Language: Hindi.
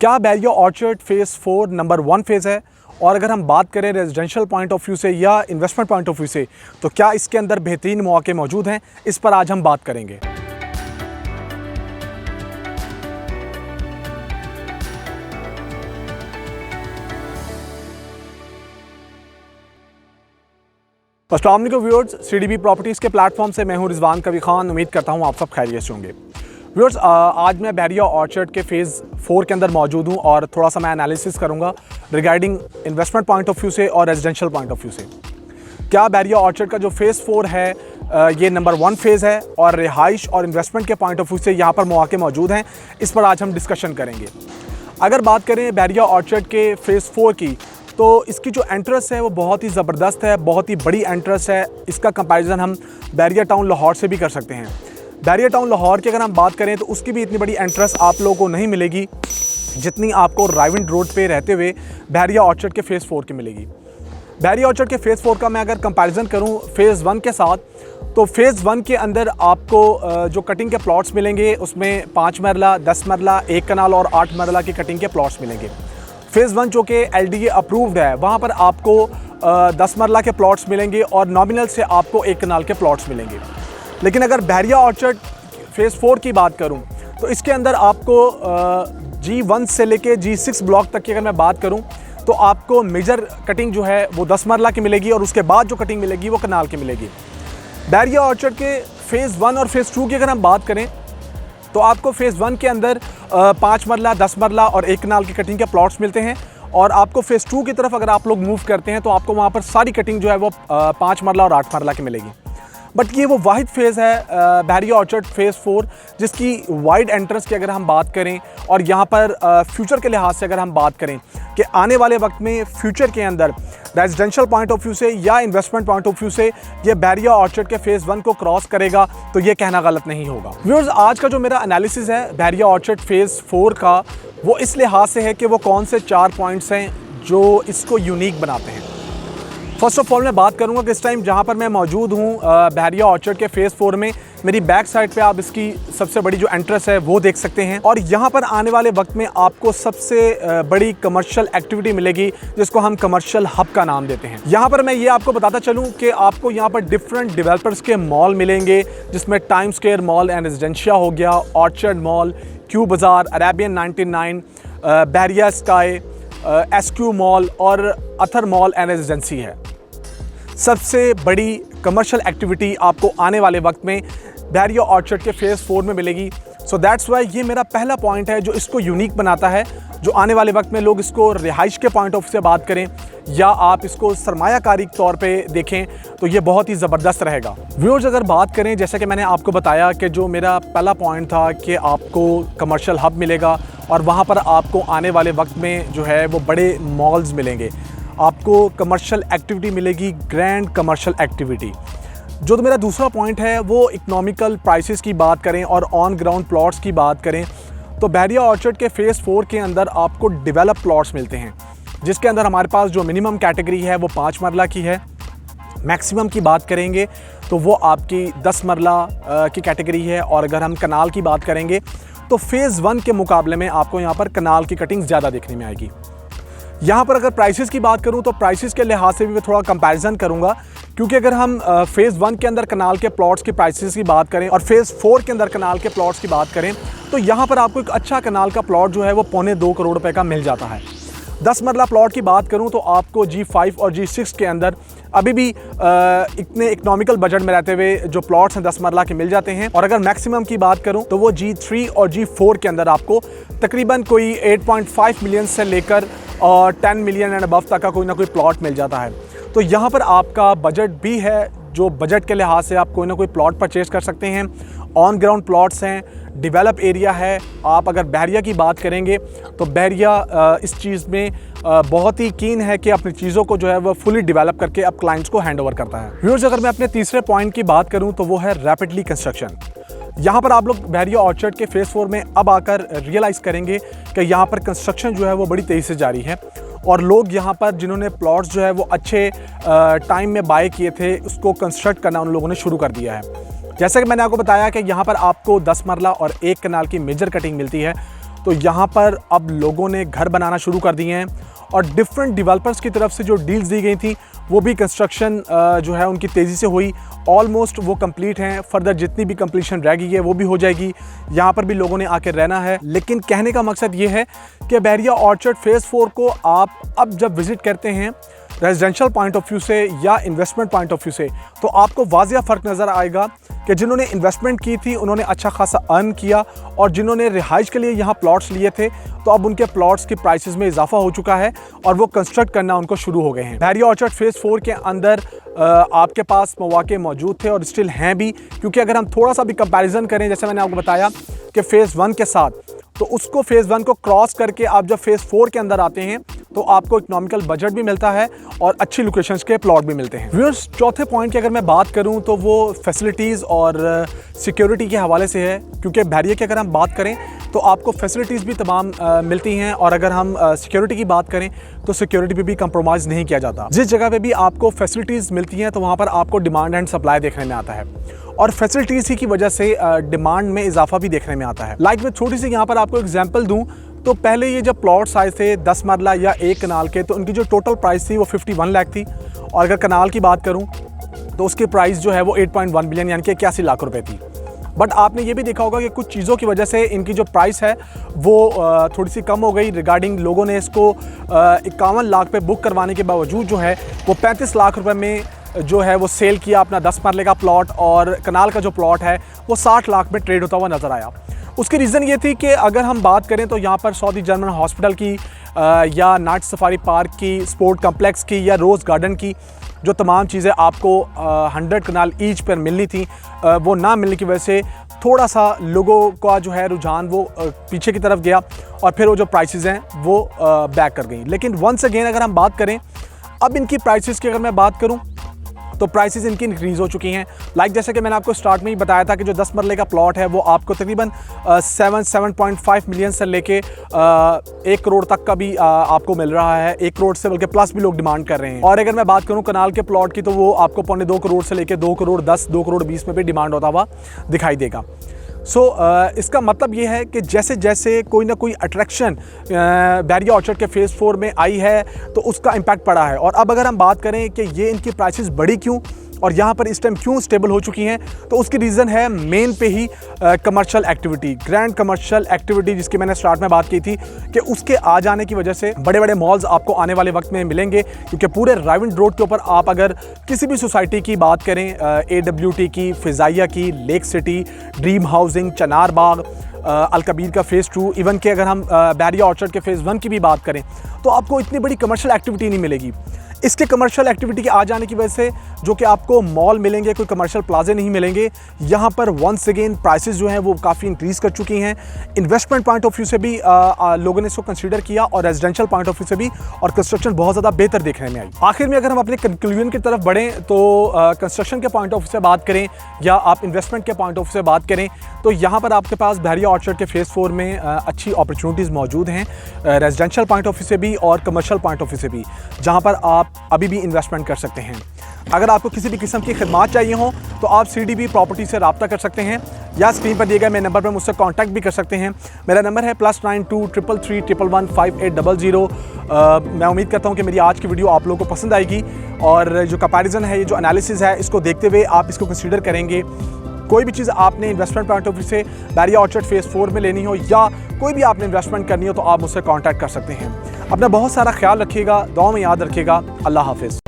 क्या Bairiya orchard phase 4 number 1 phase है? और अगर हम बात करें रेजिडेंशियल पॉइंट ऑफ व्यू से या इन्वेस्टमेंट पॉइंट ऑफ व्यू से, तो क्या इसके अंदर बेहतरीन मौके मौजूद हैं? इस पर आज हम बात करेंगे। अस्सलाम वालेकुम व्यूअर्स, सीडीबी प्रॉपर्टीज़ के प्लेटफॉर्म से मैं हूं रिजवान कवी खान। उम्मीद करता हूं आप सब खैरियत से होंगे। व्यूअर्स, आज मैं बैरिया ऑर्चर्ड के फेज़ 4 के अंदर मौजूद हूं और थोड़ा सा मैं एनालिसिस करूंगा regarding investment point of view से और रेजिडेंशियल पॉइंट ऑफ व्यू से। क्या बैरिया ऑर्चर्ड का जो फेज़ 4 है ये नंबर 1 फेज़ है और रिहाइश और इन्वेस्टमेंट के पॉइंट ऑफ व्यू से यहाँ पर मौके मौजूद हैं? इस पर आज हम डिस्कशन करेंगे। अगर बात करें बैरिया ऑर्चर्ड के फेज़ 4 की, तो इसकी जो एंट्रेंस है वो बहुत ही ज़बरदस्त है, बहुत ही बड़ी एंट्रेंस है। इसका कंपैरिजन हम बैरिया टाउन लाहौर से भी कर सकते हैं। बैरिया टाउन लाहौर की अगर हम बात करें तो उसकी भी इतनी बड़ी एंट्रेंस आप लोगों को नहीं मिलेगी जितनी आपको राइविंड रोड पे रहते हुए बैरिया ऑर्चर्ड के फेज़ 4 की मिलेगी। बैरिया ऑर्चर्ड के फेज़ 4 का मैं अगर कंपैरिजन करूं फेज़ 1 के साथ, तो फेज़ 1 के अंदर आपको जो कटिंग के प्लॉट्स मिलेंगे उसमें 5 मरला, 10 मरला, 1 कनाल और 8 मरला की कटिंग के प्लॉट्स मिलेंगे। फेज़ 1 जो कि LDA अप्रूव्ड है, वहाँ पर आपको 10 मरला के प्लॉट्स मिलेंगे और नॉमिनल से आपको 1 कनाल के प्लॉट्स मिलेंगे। लेकिन अगर बैरिया ऑर्चर्ड फेज़ 4 की बात करूं तो इसके अंदर आपको G1 से लेके G6 ब्लॉक तक की अगर मैं बात करूं तो आपको मेजर कटिंग जो है वो 10 मरला की मिलेगी और उसके बाद जो कटिंग मिलेगी वो कनाल की मिलेगी। बैरिया ऑर्चर्ड के फेज़ 1 और फेज़ 2 की अगर हम बात करें तो आपको फेज़ 1 के अंदर 5 मरला, 10 मरला और 1 कनाल की कटिंग के प्लॉट्स मिलते हैं और आपको फेज़ 2 की तरफ अगर आप लोग मूव करते हैं तो आपको वहाँ पर सारी कटिंग जो है वो 5 मरला और 8 मरला की मिलेगी। बट ये वो वाहिद फेज़ है बैरिया ऑर्चर्ड फेज़ 4 जिसकी वाइड एंट्रेंस की अगर हम बात करें और यहाँ पर फ्यूचर के लिहाज से अगर हम बात करें कि आने वाले वक्त में फ्यूचर के अंदर रेजिडेंशियल पॉइंट ऑफ व्यू से या इन्वेस्टमेंट पॉइंट ऑफ व्यू से ये बैरिया ऑर्चर्ड के फेज़ 1 को क्रॉस करेगा, तो ये कहना गलत नहीं होगा। व्यूअर्स, आज का जो मेरा एनालिसिस है बैरिया ऑर्चर्ड फेज़ 4 का, वो इस लिहाज से है कि वो कौन से 4 पॉइंट्स हैं जो इसको यूनिक बनाते हैं। फर्स्ट ऑफ ऑल मैं बात करूंगा कि इस टाइम जहां पर मैं मौजूद हूं बैरिया ऑर्चर्ड के फेज़ 4 में, मेरी बैक साइड पे आप इसकी सबसे बड़ी जो एंट्रेंस है वो देख सकते हैं और यहां पर आने वाले वक्त में आपको सबसे बड़ी कमर्शियल एक्टिविटी मिलेगी जिसको हम कमर्शियल हब का नाम देते हैं। यहां पर मैं ये आपको बताता चलूं कि आपको यहां पर डिफरेंट डेवलपर्स के मॉल मिलेंगे जिसमें Times Square mall and residential हो गया, ऑर्चर्ड मॉल, क्यू बाज़ार, Arabian 99, Bairiya sky, SQ mall और अथर मॉल एंड रेजिडेंसी है। सबसे बड़ी कमर्शियल एक्टिविटी आपको आने वाले वक्त में बैरिया ऑर्चर्ड के फेज़ 4 में मिलेगी। सो दैट्स वाई ये मेरा पहला पॉइंट है जो इसको यूनिक बनाता है, जो आने वाले वक्त में लोग इसको रिहाइश के पॉइंट ऑफ व्यू से बात करें या आप इसको सरमायाकारी के तौर पे देखें तो ये बहुत ही ज़बरदस्त रहेगा। व्यूअर्स, अगर बात करें जैसे कि मैंने आपको बताया कि जो मेरा पहला पॉइंट था कि आपको कमर्शियल हब मिलेगा और वहाँ पर आपको आने वाले वक्त में जो है वो बड़े मॉल्स मिलेंगे, आपको कमर्शियल एक्टिविटी मिलेगी, ग्रैंड कमर्शियल एक्टिविटी। जो तो मेरा दूसरा पॉइंट है वो इकोनॉमिकल प्राइसेस की बात करें और ऑन ग्राउंड प्लॉट्स की बात करें तो बैरिया ऑर्चर्ड के फेज़ 4 के अंदर आपको डेवलप प्लॉट्स मिलते हैं जिसके अंदर हमारे पास जो मिनिमम कैटेगरी है वो 5 मरला की है। मैक्सिमम की बात करेंगे तो वो आपकी 10 मरला की कैटेगरी है और अगर हम कनाल की बात करेंगे तो फेज़ 1 के मुकाबले में आपको यहाँ पर कनाल की कटिंग ज़्यादा देखने में आएगी। यहाँ पर अगर प्राइसेस की बात करूँ तो प्राइसेस के लिहाज से भी मैं थोड़ा कंपैरिजन करूँगा, क्योंकि अगर हम फेज़ 1 के अंदर कनाल के प्लॉट्स की प्राइसेस की बात करें और फेज़ 4 के अंदर कनाल के प्लॉट्स की बात करें तो यहाँ पर आपको एक अच्छा कनाल का प्लॉट जो है वो 2.25 करोड़ रुपए का मिल जाता है। 10 मरला प्लॉट की बात करूँ तो आपको G5 और G6 के अंदर अभी भी इतने इकोनॉमिकल बजट में रहते हुए जो प्लॉट्स हैं 10 मरला के मिल जाते हैं और अगर मैक्सिमम की बात करूं तो वो G3 और G4 के अंदर आपको तकरीबन कोई 8.5 मिलियन से लेकर और 10 मिलियन एंड अबव तक का कोई ना कोई प्लॉट मिल जाता है। तो यहाँ पर आपका बजट भी है, जो बजट के लिहाज से आप कोई ना कोई प्लॉट परचेज़ कर सकते हैं। ऑन ग्राउंड प्लॉट्स हैं, डेवलप एरिया है। आप अगर बैरिया की बात करेंगे तो बैरिया इस चीज़ में बहुत ही कीन है कि अपनी चीज़ों को जो है वो फुली डेवलप करके अब क्लाइंट्स को हैंड ओवर करता है। व्यूअर्स, अगर मैं अपने तीसरे पॉइंट की बात करूं तो वो है रैपिडली कंस्ट्रक्शन। यहाँ पर आप लोग बैरिया ऑर्चर्ड के फेज़ 4 में अब आकर रियलाइज़ करेंगे कि यहाँ पर कंस्ट्रक्शन जो है वो बड़ी तेज़ी से जारी है और लोग यहाँ पर जिन्होंने प्लॉट्स जो है वो अच्छे टाइम में बाय किए थे उसको कंस्ट्रक्ट करना उन लोगों ने शुरू कर दिया है। जैसा कि मैंने आपको बताया कि यहाँ पर आपको 10 मरला और 1 कनाल की मेजर कटिंग मिलती है, तो यहाँ पर अब लोगों ने घर बनाना शुरू कर दिए हैं और डिफरेंट डेवलपर्स की तरफ से जो डील्स दी गई थी वो भी कंस्ट्रक्शन जो है उनकी तेज़ी से हुई। ऑलमोस्ट वो कंप्लीट हैं, फर्दर जितनी भी कंप्लीशन रह गई है वो भी हो जाएगी। यहाँ पर भी लोगों ने आके रहना है। लेकिन कहने का मकसद ये है कि बहरिया ऑर्चर्ड फ़ेज़ 4 को आप अब जब विज़िट करते हैं रेजिडेंशियल पॉइंट ऑफ व्यू से या इन्वेस्टमेंट पॉइंट ऑफ व्यू से, तो आपको वाज़िया फ़र्क नज़र आएगा कि जिन्होंने इन्वेस्टमेंट की थी उन्होंने अच्छा खासा अर्न किया और जिन्होंने रिहाइश के लिए यहाँ प्लॉट्स लिए थे तो अब उनके प्लॉट्स की प्राइसेस में इजाफा हो चुका है और वो कंस्ट्रक्ट करना उनको शुरू हो गए हैं। बहरिया ऑर्चर्ड फ़ेज़ 4 के अंदर आपके पास मौके मौजूद थे और स्टिल हैं भी, क्योंकि अगर हम थोड़ा सा भी कंपैरिजन करें, जैसे मैंने आपको बताया कि फ़ेज़ 1 के साथ, तो उसको फ़ेज़ 1 को क्रॉस करके आप जब फ़ेज़ 4 के अंदर आते हैं तो आपको इकोनॉमिकल बजट भी मिलता है और अच्छी लोकेशंस के प्लॉट भी मिलते हैं। व्यूअर्स, चौथे पॉइंट की अगर मैं बात करूं तो वो फैसिलिटीज़ और सिक्योरिटी के हवाले से है, क्योंकि बहरिया की अगर हम बात करें तो आपको फैसिलिटीज़ भी तमाम मिलती हैं और अगर हम सिक्योरिटी की बात करें तो सिक्योरिटी पे भी कंप्रोमाइज़ नहीं किया जाता। जिस जगह पे भी आपको फैसिलिटीज़ मिलती हैं तो वहाँ पर आपको डिमांड एंड सप्लाई देखने में आता है और फैसिलिटीज़ ही की वजह से डिमांड में इजाफा भी देखने में आता है। लाइक मैं छोटी सी यहाँ पर आपको एग्जाम्पल दूँ तो पहले ये जब प्लॉट्स आए थे 10 मरला या 1 कनाल के, तो उनकी जो टोटल प्राइस थी वो 51 लाख थी और अगर कनाल की बात करूं तो उसकी प्राइस जो है वो 8.1 बिलियन यानी कि 81 लाख रुपए थी। बट आपने ये भी देखा होगा कि कुछ चीज़ों की वजह से इनकी जो प्राइस है वो थोड़ी सी कम हो गई। रिगार्डिंग लोगों ने इसको 51 लाख पे बुक करवाने के बावजूद जो है वो 35 लाख रुपए में जो है वो सेल किया अपना 10 मरले का प्लॉट और कनाल का जो प्लॉट है वो 60 लाख में ट्रेड होता हुआ नज़र आया। उसकी रीज़न ये थी कि अगर हम बात करें तो यहाँ पर सऊदी जर्मन हॉस्पिटल की या नाइट सफारी पार्क की, स्पोर्ट कम्प्लेक्स की या रोज़ गार्डन की जो तमाम चीज़ें आपको 100 कनाल ईच पर मिलनी थी वो ना मिलने की वजह से थोड़ा सा लोगों का जो है रुझान वो पीछे की तरफ गया और फिर वो जो प्राइसेस हैं वो बैक कर गई। लेकिन वंस अगेन अगर हम बात करें अब इनकी प्राइसेस की, अगर मैं बात करूं तो प्राइसेस इनकी इंक्रीज़ हो चुकी हैं। लाइक जैसे कि मैंने आपको स्टार्ट में ही बताया था कि जो 10 मरले का प्लॉट है वो आपको तकरीबन 7.5 मिलियन से लेके 1 करोड़ तक का भी आपको मिल रहा है। 1 करोड़ से बल्कि प्लस भी लोग डिमांड कर रहे हैं। और अगर मैं बात करूं कनाल के प्लॉट की तो वो आपको 2.25 करोड़ से लेके 2 करोड़ 10, 2 करोड़ 20 में भी डिमांड होता हुआ दिखाई देगा। इसका मतलब ये है कि जैसे जैसे कोई ना कोई अट्रैक्शन बहरिया ऑर्चर्ड के फ़ेज़ 4 में आई है तो उसका इम्पैक्ट पड़ा है। और अब अगर हम बात करें कि ये इनकी प्राइसेस बढ़ी क्यों और यहाँ पर इस टाइम क्यों स्टेबल हो चुकी हैं, तो उसकी रीज़न है मेन पे ही commercial activity, grand commercial activity, जिसकी मैंने स्टार्ट में बात की थी कि उसके आ जाने की वजह से बड़े बड़े मॉल्स आपको आने वाले वक्त में मिलेंगे। क्योंकि पूरे राइविंड रोड के ऊपर आप अगर किसी भी सोसाइटी की बात करें, AWT की, फ़िज़ाइया की, लेक सिटी, ड्रीम हाउसिंग, चनार बाग, अलकबीर का फ़ेज़ 2, इवन के अगर हम बहरिया ऑर्चर्ड के फ़ेज़ 1 की भी बात करें तो आपको इतनी बड़ी कमर्शियल एक्टिविटी नहीं मिलेगी। इसके कमर्शियल एक्टिविटी के आ जाने की वजह से जो कि आपको मॉल मिलेंगे, कोई कमर्शियल प्लाजे नहीं मिलेंगे। यहाँ पर वंस अगेन प्राइसेस जो हैं वो काफ़ी इंक्रीज़ कर चुकी हैं। इन्वेस्टमेंट पॉइंट ऑफ व्यू से भी लोगों ने इसको कंसीडर किया और रेजिडेंशियल पॉइंट ऑफ व्यू से भी, और कंस्ट्रक्शन बहुत ज़्यादा बेहतर देखने में आई। आखिर में अगर हम अपने कंक्लूजन की तरफ बढ़ें तो कंस्ट्रक्शन के पॉइंट ऑफ व्यू से बात करें या आप इन्वेस्टमेंट के पॉइंट ऑफ व्यू से बात करें तो यहाँ पर आपके पास बहरिया ऑर्चर्ड के फ़ेज़ 4 में अच्छी अपॉर्चुनिटीज़ मौजूद हैं, रेजिडेंशियल पॉइंट ऑफ व्यू से भी और कमर्शियल पॉइंट ऑफ व्यू से भी, जहाँ पर आप अभी भी इन्वेस्टमेंट कर सकते हैं। अगर आपको किसी भी किस्म की खिदमात चाहिए हो तो आप CDB प्रॉपर्टी से रब्ता कर सकते हैं या स्क्रीन पर दिए गए मेरे नंबर पर मुझसे कांटेक्ट भी कर सकते हैं। मेरा नंबर है +92 333 111 5800। मैं उम्मीद करता हूं कि मेरी आज की वीडियो आप लोगों को पसंद आएगी और जो कंपैरिजन है, ये जो एनालिसिस है, इसको देखते हुए आप इसको कंसीडर करेंगे। कोई भी चीज़ आपने इन्वेस्टमेंट पॉइंट ऑफ व्यू से बहरिया ऑर्चर्ड फ़ेज़ 4 में लेनी हो या कोई भी आपने इन्वेस्टमेंट करनी हो तो आप मुझसे कांटेक्ट कर सकते हैं। अपना बहुत सारा ख्याल रखिएगा, दुआ में याद रखिएगा। अल्लाह हाफ़िज़।